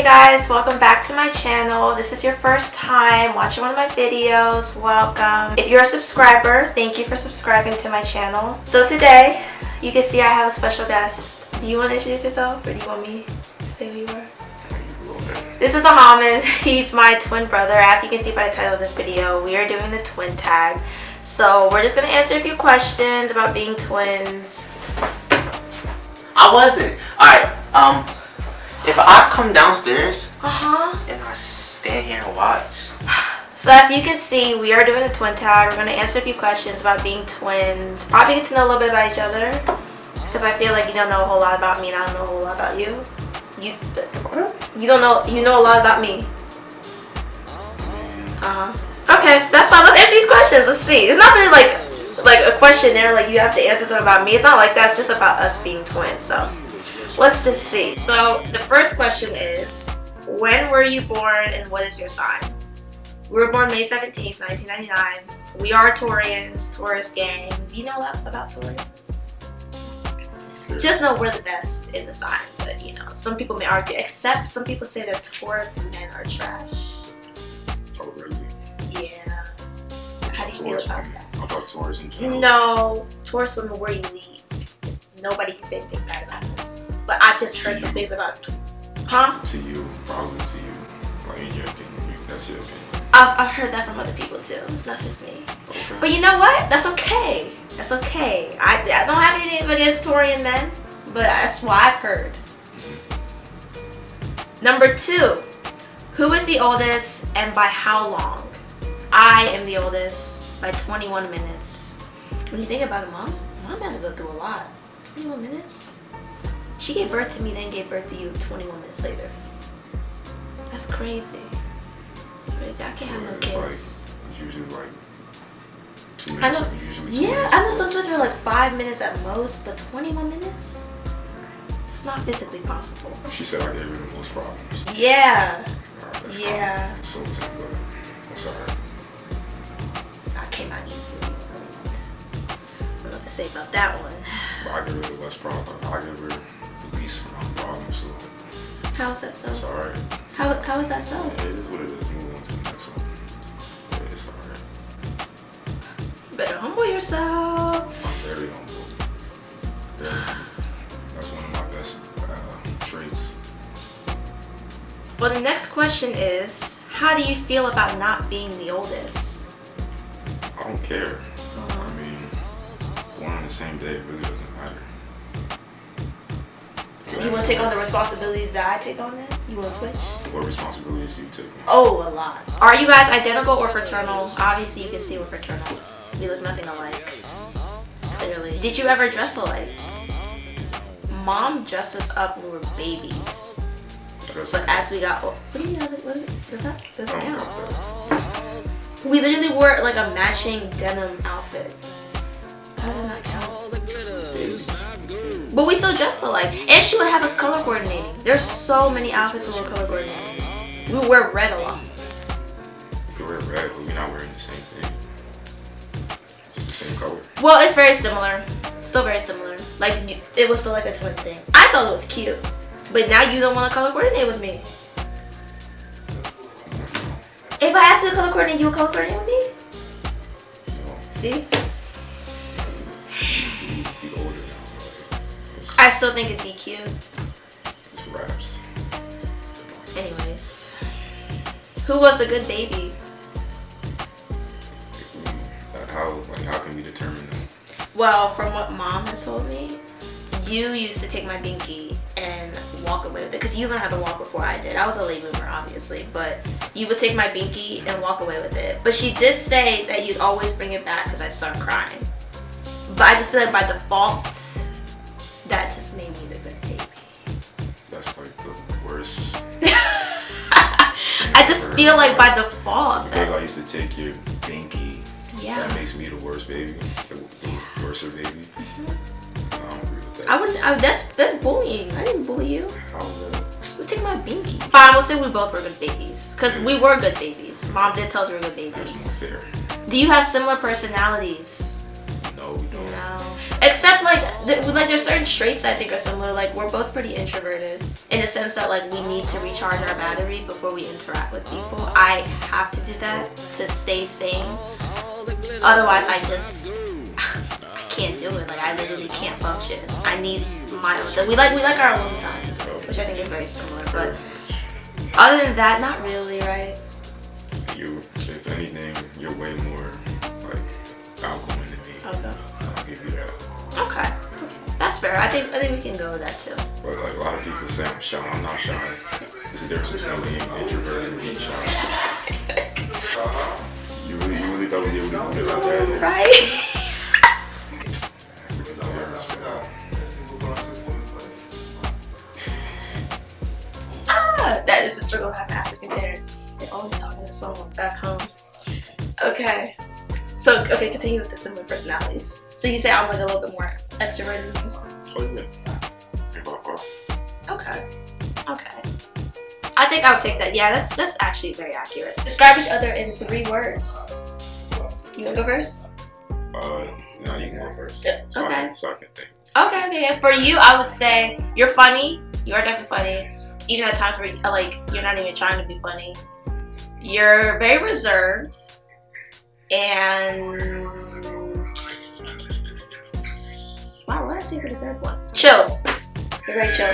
guys, welcome back to my channel. This is your first time watching one of my videos. Welcome. If you're a subscriber, thank you for subscribing to my channel. So today, you can see I have a special guest. Do you want to introduce yourself or do you want me to say who you are? This is Ahamed. He's my twin brother. As you can see by the title of this video, we are doing the twin tag. So we're just going to answer a few questions about being twins. I wasn't. Alright, if I come downstairs and I stand here and watch. So as you can see, we are doing a twin tag. We're going to answer a few questions about being twins. Probably get to know a little bit about each other. Because I feel like you don't know a whole lot about me and I don't know a whole lot about you. You know a lot about me. Okay, that's fine. Let's answer these questions. Let's see. It's not really like a questionnaire, like you have to answer something about me. It's not like that. It's just about us being twins. So let's just see. So the first question is, when were you born and what is your sign? We were born May 17th, 1999. We are Taurians, Taurus gang. Do you know about Taurians? Just know we're the best in the sign, but you know, some people may argue, except some people say that Taurus men are trash. Oh, really? Yeah. How do you feel about that? I thought Taurus in general. No, Taurus women were elite. Nobody can say anything bad about us. But I've just heard some things about. Huh? To you, probably to you. Like in your opinion, that's your opinion. I've heard that from other people too. It's not just me. Okay. But you know what? That's okay. That's okay. I don't have anything against Taurian men, but that's what I've heard. Number 2, who is the oldest and by how long? I am the oldest by 21 minutes. When you think about it, mom had to go through a lot. 21 minutes? She gave birth to me, then gave birth to you 21 minutes later. That's crazy. That's crazy. I can't have no kids. Like, usually like 2 minutes. I know. Usually 2 Yeah, minutes. I know some twins are like 5 minutes at most, but 21 minutes? It's not physically possible. She said I gave her the most problems. Yeah. Alright, that's Yeah. insulting, but that's alright. I came out easily. I don't know what to say about that one. But I give her the less problem. I give her the least amount of problems, so How is that so? it's alright. How is that so? Yeah, it is what it is. Move on to the next one. Yeah, it's alright. You better humble yourself. I'm very humble. Very humble. That's one of my best traits. Well, the next question is, how do you feel about not being the oldest? I don't care. I mean, born on the same day, it really doesn't matter. So do you want to take on the responsibilities that I take on then? You want to switch? What responsibilities do you take on? Oh, a lot. Are you guys identical or fraternal? Obviously, you can see we're fraternal. We look nothing alike. Clearly. Did you ever dress alike? Mom dressed us up when we were babies. But as we got old, what do you mean? What is it? Does that I don't count? got that. We literally wore like a matching denim outfit. How does that count? But we still dressed alike. And she would have us color coordinating. There's so many outfits we were color coordinating. We would wear red a lot. You can wear red, but we're not wearing the same thing. Just the same color. Well, it's very similar. Still very similar. Like, it was still like a twin thing. I thought it was cute. But now you don't want to color coordinate with me. If I asked you to color coordinate, you would color coordinate with me? No. See? Be older now. I still think it'd be cute. It's raps. Anyways. Who was a good baby? How can we determine that? Well, from what mom has told me, you used to take my binky and walk away with it. Because you learned how to walk before I did. I was a late bloomer, obviously. But you would take my binky and walk away with it. But she did say that you'd always bring it back because I'd start crying. But I just feel like by default, that just made me the good baby. That's like the worst. I just feel like by default. Because I used to take your binky. Yeah. That makes me the worst baby. The worser baby. I don't agree with that. I wouldn't. That's bullying. I didn't bully you. How is that? We take my binky. Fine, we'll say we both were good babies. Because we were good babies. Mom did tell us we were good babies. That's more fair. Do you have similar personalities? No. No, we don't. No. Except like there's certain traits I think are similar. Like we're both pretty introverted in the sense that like we need to recharge our battery before we interact with people. I have to do that to stay sane. Otherwise, I can't do it. Like I literally can't function. I need my own time. We like our alone time, which I think is very similar. But other than that, not really, right? You, if anything, you're way more like outgoing than me. Okay. I'll give you that. Okay. That's fair. I think we can go with that too. But like a lot of people say I'm shy. I'm not shy. There's a difference between being introverted and being shy. You really thought we'd be able to do this like that? Right? That is the struggle of having African parents. They're always talking to someone back home. Okay. So, okay, continue with the similar personalities. So you say I'm like a little bit more extroverted than you? Oh yeah. Okay. Okay. I think I'll take that. Yeah, that's actually very accurate. Describe each other in 3 words. You wanna go first? No, you can go first. So Okay. I can think. Okay. For you, I would say you're funny. You are definitely funny. Even at times where like you're not even trying to be funny. You're very reserved, and wow, what did I say for the 3rd one? Chill. You're very chill.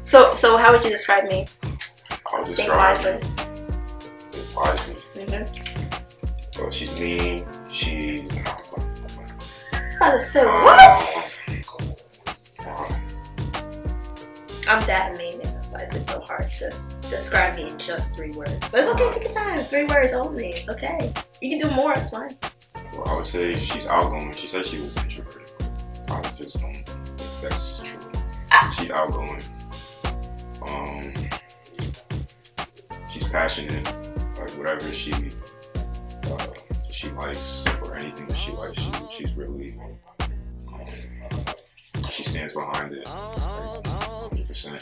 So how would you describe me? I would Think describe wisely. wisely. Well, she's mean. She's. About to say what? I'm that amazing. That's why it's so hard to describe me in just 3 words. But it's okay, take your time. 3 words only. It's okay. You can do more, it's fine. Well, I would say she's outgoing. She said she was introverted. I just don't think that's true. She's outgoing. She's passionate. Like whatever she likes or anything that she likes, she's really she stands behind it. 100%.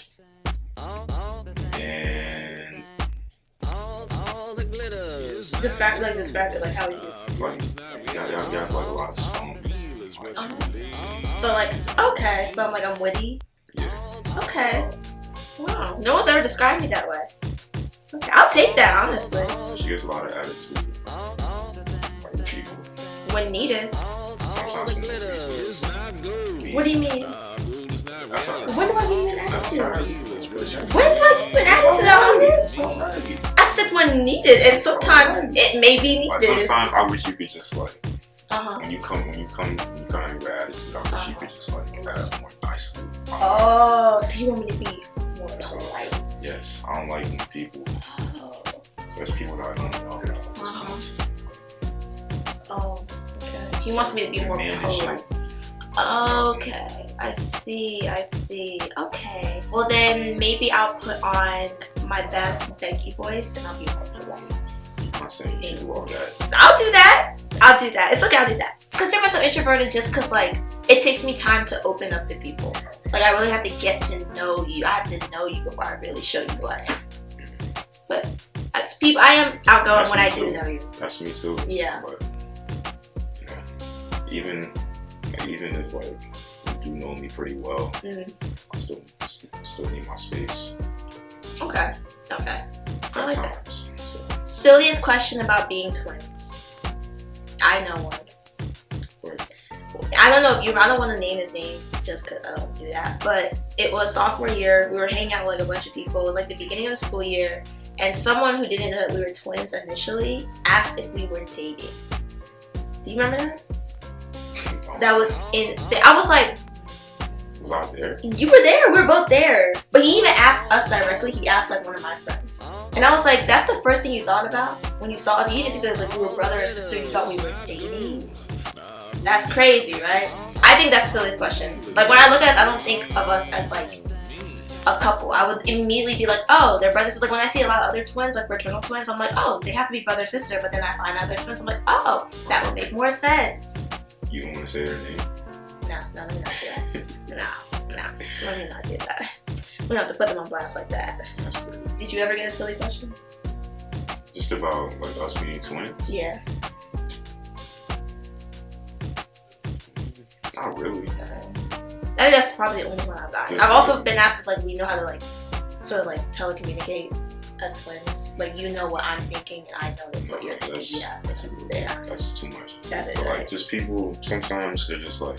And describe it like how would you? Like you have like a lot of spunk. So like okay, so I'm witty. Yeah. Okay. Wow. No one's ever described me that way. Okay, I'll take that honestly. She gets a lot of attitude. Like people. When needed. Sometimes when nobody's there. What do you mean? That's all right. When do I give you an That's attitude? all right. When do I give you an attitude out here? I said when needed, and sometimes it may be Like needed. sometimes I wish you could just like Uh-huh. when you come in with your attitude, I wish you could just like ask more nicely. Oh, so you want me to be more polite? Yes, I don't like when people, especially people that I don't know, just come to. Oh, okay. You want me to be more Man, polite. Okay, I see. Okay. Well then maybe I'll put on my best Becky voice and I'll be more polite. I'm not saying you should do all that. I'll do that. It's okay, I'll do that. Consider myself introverted just because like it takes me time to open up to people. Like I really have to get to know you. I have to know you before I really show you who I am. But as people, I am outgoing That's when me I too. do know you. That's me too. Yeah. But you know, even if like you do know me pretty well, I still need my space. Okay. I At like that. times. So. Silliest question about being twins. I know one. I don't know if I don't want to name his name just because I don't do that. But it was sophomore year. We were hanging out with like a bunch of people. It was like the beginning of the school year. And someone who didn't know that we were twins initially asked if we were dating. Do you remember that? That was insane. I was like, Was I there? you were there. We were both there. But he even asked us directly. He asked like one of my friends. And I was like, that's the first thing you thought about when you saw us. You didn't think that like, we were brother or sister. You thought we were dating. That's crazy, right? I think that's the silliest question. Like when I look at us, I don't think of us as like a couple. I would immediately be like, oh, they're brothers. Like when I see a lot of other twins, like fraternal twins, I'm like, oh, they have to be brother sister. But then I find out they're twins. I'm like, oh, that would make more sense. You don't want to say their name? No, let me not do that. No, let me not do that. We don't have to put them on blast like that. That's crazy. Did you ever get a silly question? Just about like us being twins? Yeah. Not really. I think that's probably the only one I've gotten. I've also been asked if like we know how to like sort of like telecommunicate as twins. Like you know what I'm thinking and I know what you're thinking. That's too much. That is but like right. just people sometimes they're just like,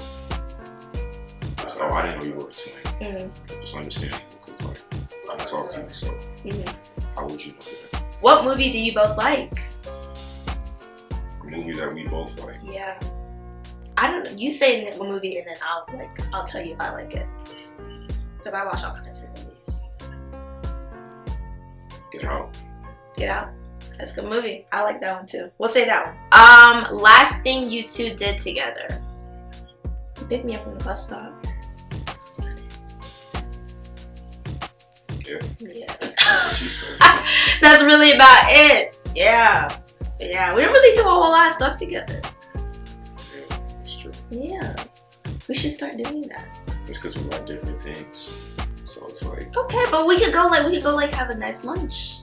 oh, I didn't know you were a twin. Just understand because like I don't talk to you, so how would you know that? What movie do you both like? A movie that we both like. Yeah. I don't know. You say a movie and then I'll tell you if I like it. Because I watch all kinds of movies. Get Out. Get Out. That's a good movie. I like that one too. We'll say that one. Last thing you two did together. You picked me up from the bus stop. Yeah. That's really about it. Yeah. Yeah. We didn't really do a whole lot of stuff together. Yeah, that's true. Yeah. We should start doing that. It's because we like different things. So it's like okay, but we could go have a nice lunch.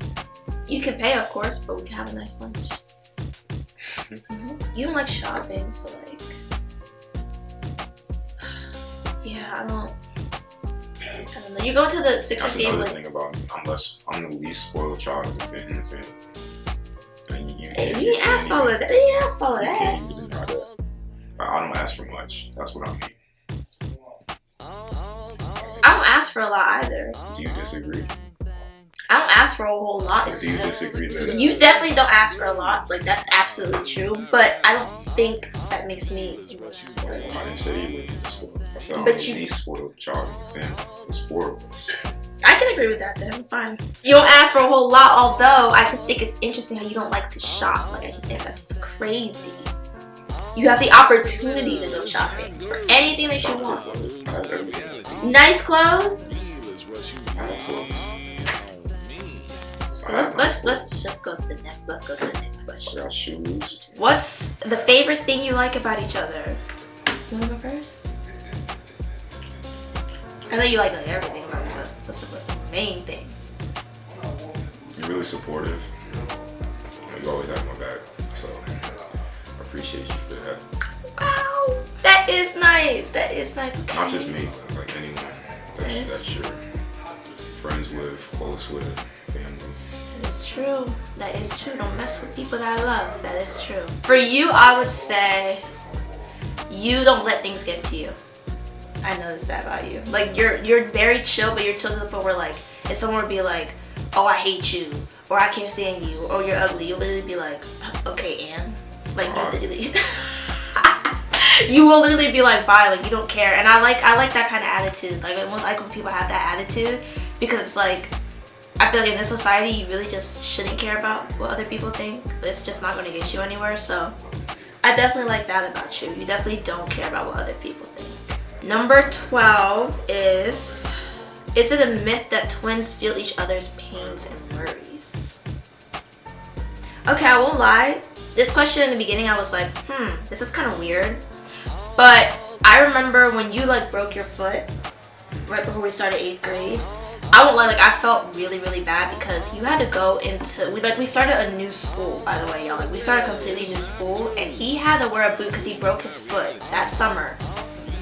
You can pay, of course, but we can have a nice lunch. You don't like shopping, so like, yeah, I don't know. You go to the Sixers game. That's another thing about me. I'm the least spoiled child in the family. And you didn't ask all of that. You didn't ask all of You that. can't even deny that. I don't ask for much. That's what I mean. I don't ask for a lot either. Do you disagree? I don't ask for a whole lot. Do you disagree that? You definitely don't ask for a lot. Like that's absolutely true. But I don't think that makes me spoiled. I didn't say you were spoiled. I said I'm But the least spoiled child in the family. There's 4 of us. I can agree with that then. Fine. You don't ask for a whole lot, although I just think it's interesting how you don't like to shop. Like I just think that's crazy. You have the opportunity to go shopping for anything that you want. I have everything. Nice clothes. I have clothes. Let's just go to the next. Let's go to the next question. I got shoes. What's the favorite thing you like about each other? You wanna go first? I know you like everything about me, but what's the main thing? You're really supportive. You always have my back, so I appreciate you for that. Wow, that is nice. That is nice. Okay. Not just me, like anyone that's you're friends with, close with, family. That is true. That is true. Don't mess with people that I love. That is true. For you, I would say you don't let things get to you. I noticed that about you. Like you're very chill, but you're chill to the point where like if someone would be like, "Oh, I hate you," or "I can't stand you," or "You're ugly," you'll literally be like, "Okay, and like literally." You will literally be like, "Bye," like you don't care. And I like that kind of attitude. Like when people have that attitude, because it's like I feel like in this society you really just shouldn't care about what other people think. It's just not going to get you anywhere. So I definitely like that about you. You definitely don't care about what other people think. Number 12 is it a myth that twins feel each other's pains and worries? Okay, I won't lie. This question in the beginning I was like, this is kind of weird. But I remember when you like broke your foot right before we started 8th grade. I won't lie, like I felt really, really bad because you had to go into we started a new school, by the way, y'all. Like we started a completely new school and he had to wear a boot because he broke his foot that summer.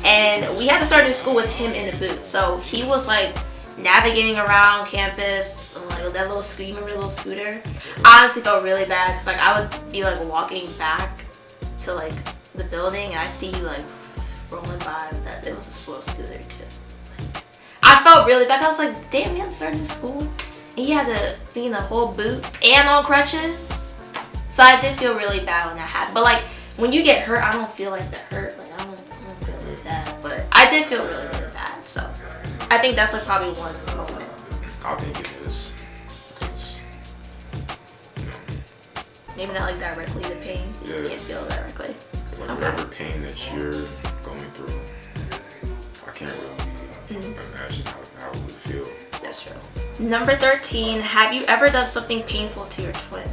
And we had to start a new school with him in the boot. So he was like navigating around campus on like that little scooter. Remember the little scooter? I honestly felt really bad because like I would be like walking back to like the building and I see you like rolling by with that. It was a slow scooter too. I felt really bad. I was like, damn, you had to start a new school and you had to be in the whole boot and on crutches. So I did feel really bad when that happened. But like when you get hurt, I don't feel like the hurt. Like I don't feel like that. But I did feel really, really bad. So I think that's like probably one moment. I think it is. Because, maybe not like directly the pain. Yeah. You can't feel it directly. Because like whatever pain that you're going through, I can't really imagine how it would feel. That's true. Number 13, have you ever done something painful to your twin?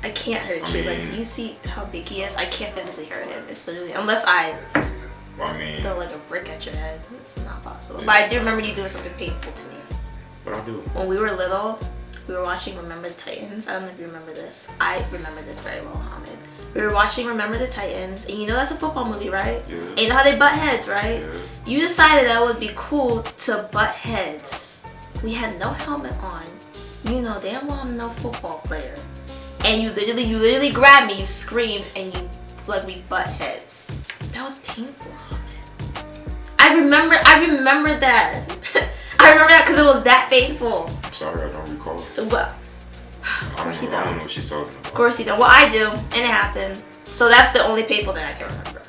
I can't hurt you. Like, you see how big he is? I can't physically hurt him. It's literally, unless I throw like a brick at your head. It's not possible. Yeah. But I do remember you doing something painful to me. What I do? When we were little, We were watching Remember the Titans. I don't know if you remember this. I remember this very well, Ahamed. We were watching Remember the Titans, and you know that's a football movie, right? Yeah. And you know how they butt heads, right? Yeah. You decided that it would be cool to butt heads. We had no helmet on. You know damn well I'm no football player. And you literally grabbed me, you screamed, and you like we butt heads. That was painful, Ahamed. I remember that. I remember that because it was that painful. I'm sorry, I don't recall. Well, of course you I don't don't. know what she's talking about. Of course you don't. Well, I do, and it happened. So that's the only painful thing I can remember.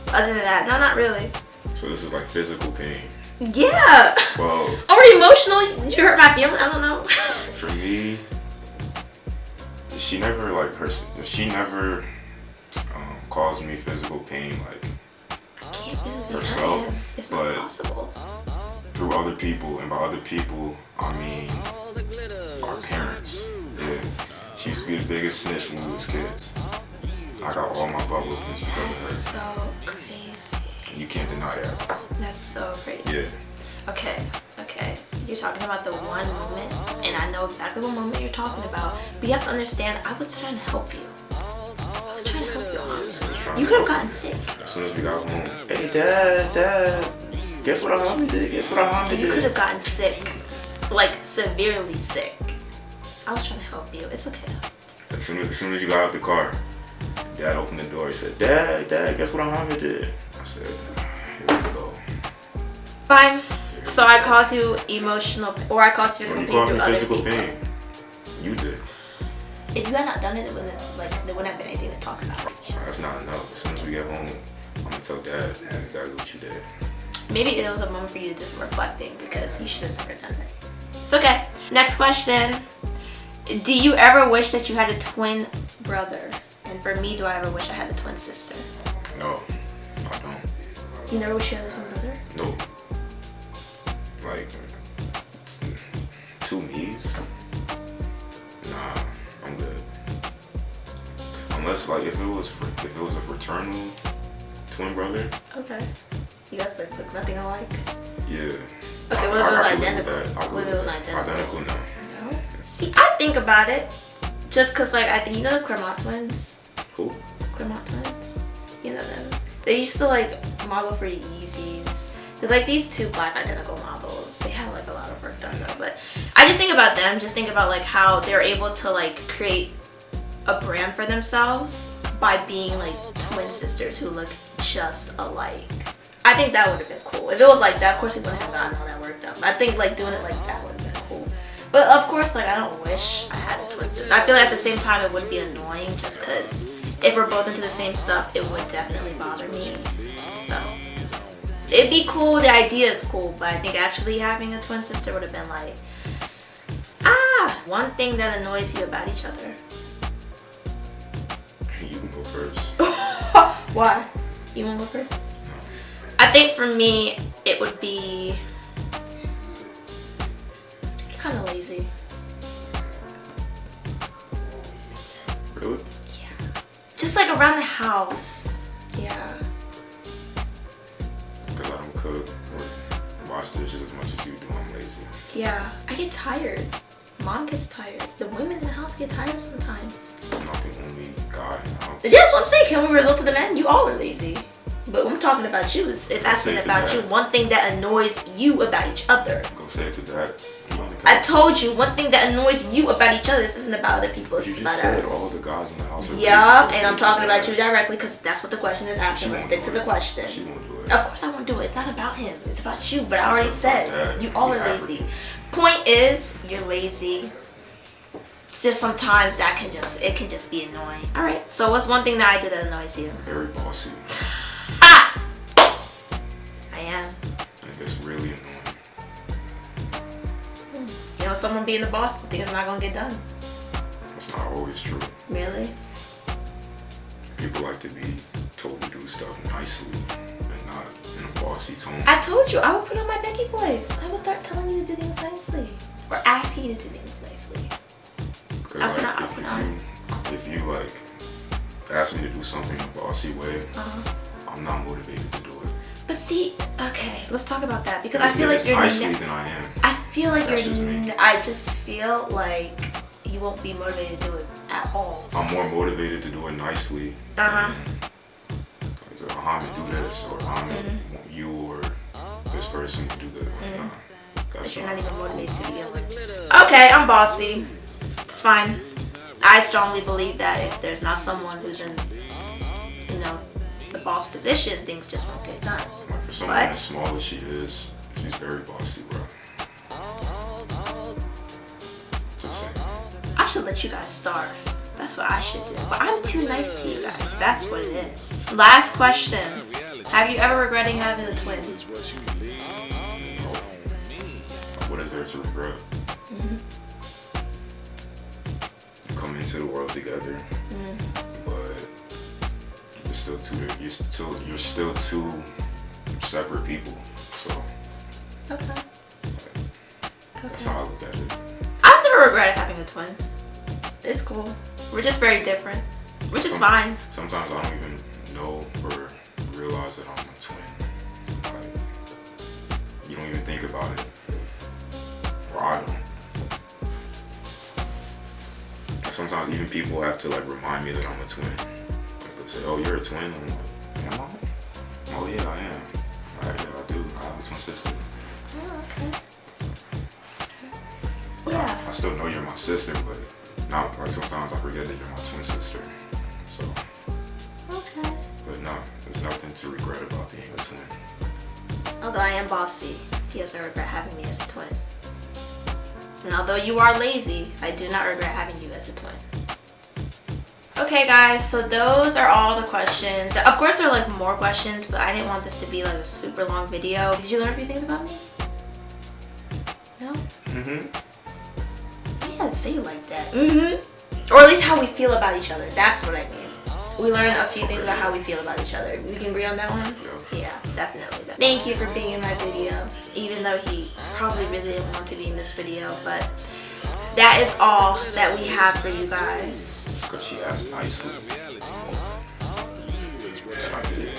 Other than that, no, not really. So this is like physical pain. Yeah. Well. Or emotional. You hurt my feelings. I don't know. For me, she never caused me physical pain like I can't physically herself, hurt him. It's not but possible. through other people, and by other people I mean our parents. Yeah, she used to be the biggest snitch when we was kids. I got all my butt whoopings because That's of her. so crazy. And you can't deny that. That's so crazy. Yeah. Okay. You're talking about the one moment, and I know exactly what moment you're talking about. But you have to understand, I was trying to help you. I was trying to help you, Ahamed. You could have gotten sick. As soon as we got home, hey dad, guess what Ahamed did? Guess what Ahamed You could did? have gotten sick, like severely sick. So I was trying to help you. It's okay. As soon as you got out the car, Dad opened the door. He said, Dad, guess what Ahamed did? I said, here we go. Fine. So I caused you emotional, or I caused physical You pain caused through me other physical people. pain. You did. If you had not done it, there wouldn't have been anything to talk about. That's not enough. As soon as we get home, I'm gonna tell Dad that's exactly what you did. Maybe it was a moment for you to do some reflecting because you should have never done that. It's okay. Next question. Do you ever wish that you had a twin brother? And for me, do I ever wish I had a twin sister? No, I don't. You never wish you had a twin brother? Nope. Like, two me's? Nah, I'm good. Unless, like, if it was a fraternal twin brother. Okay. You guys look nothing alike? Yeah. Okay, what if it was I could live identical? with that. I could What if live it was with that. identical? Identical, no. No? See, I think about it. Just because, like, I think, you know the Cremont twins? Who? Cremont twins? You know them? They used to, like, model for Yeezys. They're, like, these two black identical models. They had, like, a lot of work done, though. But I just think about them. Just think about, like, how they're able to, like, create a brand for themselves by being, like, twin sisters who look just alike. I think that would have been cool. If it was like that, of course we wouldn't have gotten all that work done. I think like doing it like that would have been cool. But of course, like I don't wish I had a twin sister. I feel like at the same time it would be annoying just because if we're both into the same stuff, it would definitely bother me. So it'd be cool. The idea is cool, but I think actually having a twin sister would have been like, one thing that annoys you about each other. You can go first. Why? You want to go first? I think for me, it would be you're kind of lazy. Really? Yeah. Just like around the house. Yeah. Because I don't cook or wash dishes as much as you do. I'm lazy. Yeah. I get tired. Mom gets tired. The women in the house get tired sometimes. I'm not the only guy in the house. That's what I'm saying. Can we result to the men? You all are lazy. But I'm talking about you. It's asking about you. One thing that annoys you about each other. Go say it to Dad. I told you one thing that annoys you about each other. This isn't about other people. This You is just about said us. all the guys in the house are Yup, lazy. and I'm talking about you directly because that's what the question is asking. Let's stick to the question. She won't do it. Of course I won't do it. It's not about him. It's about you. But I It's already about said that. you all are lazy. Point is, you're lazy. It's just sometimes it can just be annoying. All right. So what's one thing that I do that annoys you? Very bossy. Ah! I am. And it's really annoying. You know, someone being the boss, I think it's not gonna get done. It's not always true. Really? People like to be told to do stuff nicely and not in a bossy tone. I told you I would put on my Becky voice. I would start telling you to do things nicely, or asking you to do things nicely. Because if you like ask me to do something in a bossy way, I'm not motivated to do it. But see, okay, let's talk about that because I feel like you're nicely than I am. I feel like That's just me. I just feel like you won't be motivated to do it at all. I'm more motivated to do it nicely. Uh-huh. Than, Ahamed, do this, or Ahamed, you or this person do that. Nah, that's You're not even motivated to begin with. Okay, I'm bossy. It's fine. I strongly believe that if there's not someone who's in, you know, the boss position, things just won't get done. For someone as small as she is, she's very bossy, bro. Just saying. I should let you guys starve. That's what I should do. But I'm too nice to you guys. That's what it is. Last question. Have you ever regretting having a twin? No. What is there to regret? You come into the world together, but you're still two separate people. So Okay. that's how I look at it. I've never regretted having a twin. It's cool. We're just very different, which is fine. Sometimes I don't even know or realize that I'm a twin. Like, you don't even think about it. Or I don't. Like, sometimes even people have to like remind me that I'm a twin. Like they say, "Oh, you're a twin." I'm like, "Am I?" "Oh yeah, I am." Like, yeah, I do. I have a twin sister. Oh, okay. Yeah. I still know you're my sister, but not like sometimes I forget that you're my twin sister. So. Okay. But no, there's nothing to regret about being a twin. Although I am bossy, he doesn't regret having me as a twin. And although you are lazy, I do not regret having you as a twin. Okay guys, so those are all the questions. Of course there are like more questions, but I didn't want this to be like a super long video. Did you learn a few things about me? No? Yeah, say it like that. Or at least how we feel about each other. That's what I mean. We learned a few things about how we feel about each other. We can agree on that one? Yeah, definitely. Thank you for being in my video, even though he probably really didn't want to be in this video, but that is all that we have for you guys. It's because she asked nicely. I did it.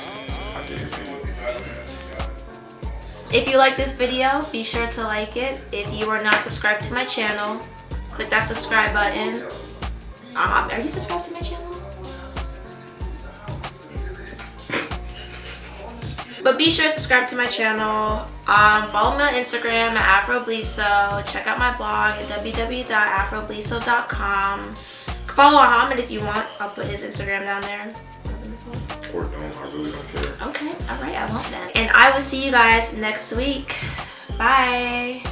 If you like this video, be sure to like it. If you are not subscribed to my channel, click that subscribe button. Are you subscribed to my channel? But be sure to subscribe to my channel. Follow me on Instagram at AfroBliso. Check out my blog at www.afrobliso.com. Follow Ahamed if you want. I'll put his Instagram down there. Or don't. I really don't care. Okay, alright, I want that. And I will see you guys next week. Bye.